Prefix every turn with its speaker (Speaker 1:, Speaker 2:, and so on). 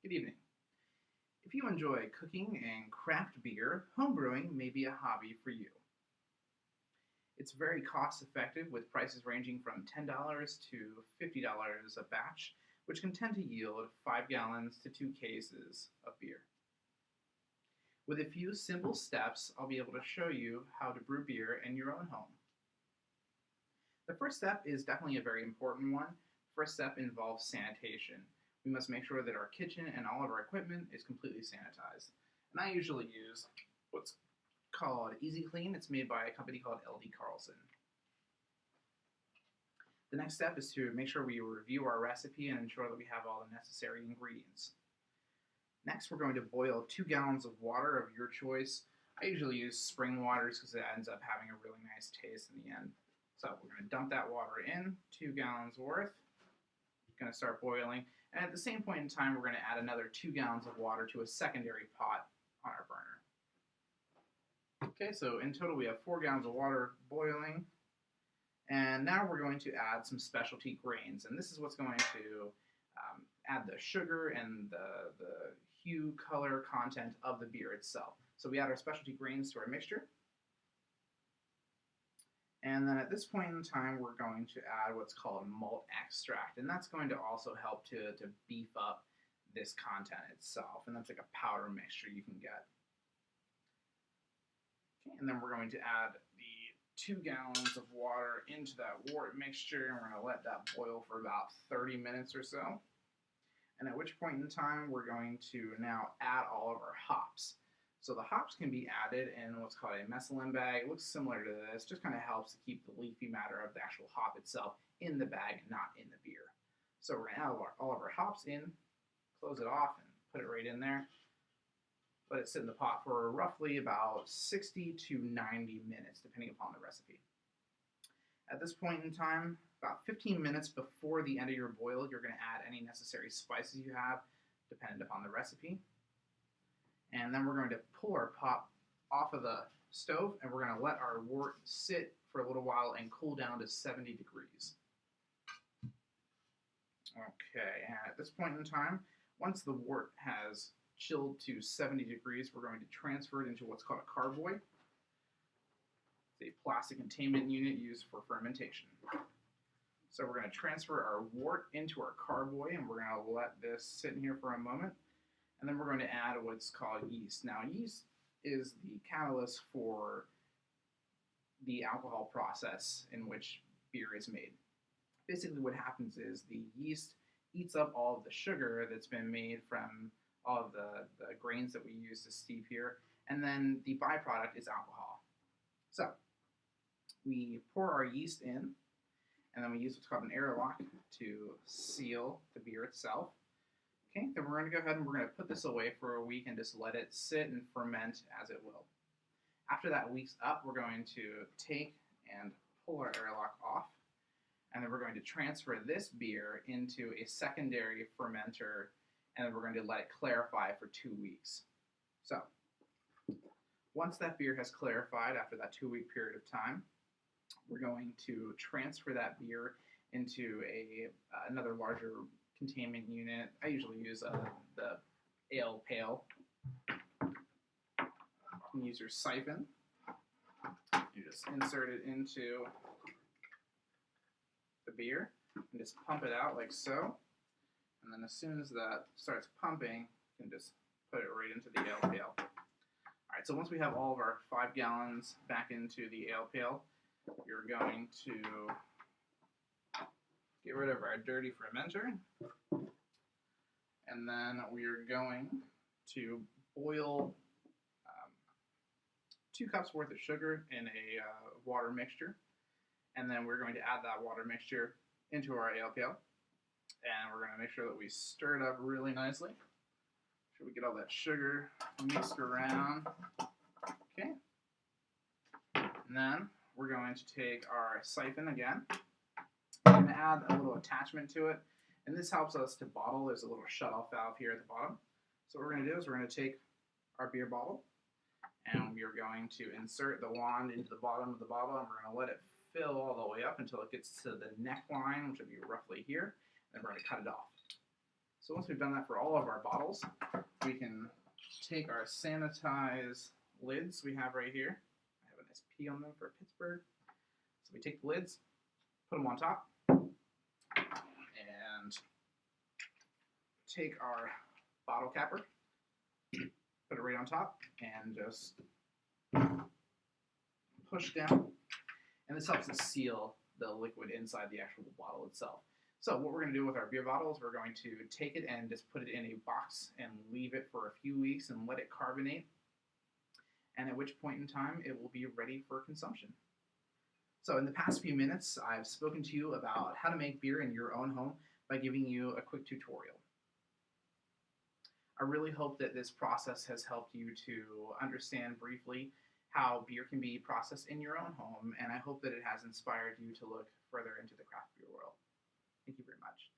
Speaker 1: Good evening. If you enjoy cooking and craft beer, homebrewing may be a hobby for you. It's very cost effective with prices ranging from $10 to $50 a batch, which can tend to yield 5 gallons to 2 cases of beer. With a few simple steps, I'll be able to show you how to brew beer in your own home. The first step is definitely a very important one. First step involves sanitation. We must make sure that our kitchen and all of our equipment is completely sanitized. And I usually use what's called Easy Clean. It's made by a company called LD Carlson. The next step is to make sure we review our recipe and ensure that we have all the necessary ingredients. Next, we're going to boil 2 gallons of water of your choice. I usually use spring waters because it ends up having a really nice taste in the end. So we're going to dump that water in, 2 gallons worth. It's going to start boiling. And at the same point in time, we're going to add another 2 gallons of water to a secondary pot on our burner. Okay, so in total we have 4 gallons of water boiling. And now we're going to add some specialty grains. And this is what's going to add the sugar and the hue, color, content of the beer itself. So we add our specialty grains to our mixture. And then at this point in time, we're going to add what's called malt extract. And that's going to also help to beef up this content itself. And that's like a powder mixture you can get. Okay, and then we're going to add the 2 gallons of water into that wort mixture. And we're going to let that boil for about 30 minutes or so. And at which point in time, we're going to now add all of our hops. So the hops can be added in what's called a mescaline bag. It looks similar to this, just kind of helps to keep the leafy matter of the actual hop itself in the bag and not in the beer. So we're going to add all of our hops in, close it off, and put it right in there. Let it sit in the pot for roughly about 60 to 90 minutes, depending upon the recipe. At this point in time, about 15 minutes before the end of your boil, you're going to add any necessary spices you have, dependent upon the recipe. And then we're going to pull our pot off of the stove, and we're going to let our wort sit for a little while and cool down to 70 degrees. Okay, and at this point in time, once the wort has chilled to 70 degrees, we're going to transfer it into what's called a carboy. It's a plastic containment unit used for fermentation. So we're going to transfer our wort into our carboy, and we're going to let this sit in here for a moment. And then we're going to add what's called yeast. Now, yeast is the catalyst for the alcohol process in which beer is made. Basically, what happens is the yeast eats up all of the sugar that's been made from all of the grains that we use to steep here, and then the byproduct is alcohol. So, we pour our yeast in, and then we use what's called an airlock to seal the beer itself. Okay, then we're going to go ahead and we're going to put this away for a week and just let it sit and ferment as it will. After that week's up, we're going to take and pull our airlock off, and then we're going to transfer this beer into a secondary fermenter, and then we're going to let it clarify for 2 weeks. So, once that beer has clarified after that 2-week period of time, we're going to transfer that beer into another larger containment unit. I usually use the ale pail. You can use your siphon. You just insert it into the beer and just pump it out like so. And then as soon as that starts pumping, you can just put it right into the ale pail. Alright, so once we have all of our 5 gallons back into the ale pail, you're going to get rid of our dirty fermenter, and then we're going to boil 2 cups worth of sugar in a water mixture, and then we're going to add that water mixture into our ale pail, and we're going to make sure that we stir it up really nicely. Make sure we get all that sugar mixed around. Okay, and then we're going to take our siphon again. We're going to add a little attachment to it, and this helps us to bottle. There's a little shut-off valve here at the bottom. So what we're going to do is we're going to take our beer bottle, and we're going to insert the wand into the bottom of the bottle, and we're going to let it fill all the way up until it gets to the neckline, which would be roughly here, and we're going to cut it off. So once we've done that for all of our bottles, we can take our sanitized lids we have right here. I have a nice P on them for Pittsburgh. So we take the lids, put them on top, and take our bottle capper, put it right on top, and just push down. And this helps to seal the liquid inside the actual bottle itself. So what we're going to do with our beer bottle is we're going to take it and just put it in a box and leave it for a few weeks and let it carbonate. And at which point in time it will be ready for consumption. So in the past few minutes, I've spoken to you about how to make beer in your own home by giving you a quick tutorial. I really hope that this process has helped you to understand briefly how beer can be processed in your own home, and I hope that it has inspired you to look further into the craft beer world. Thank you very much.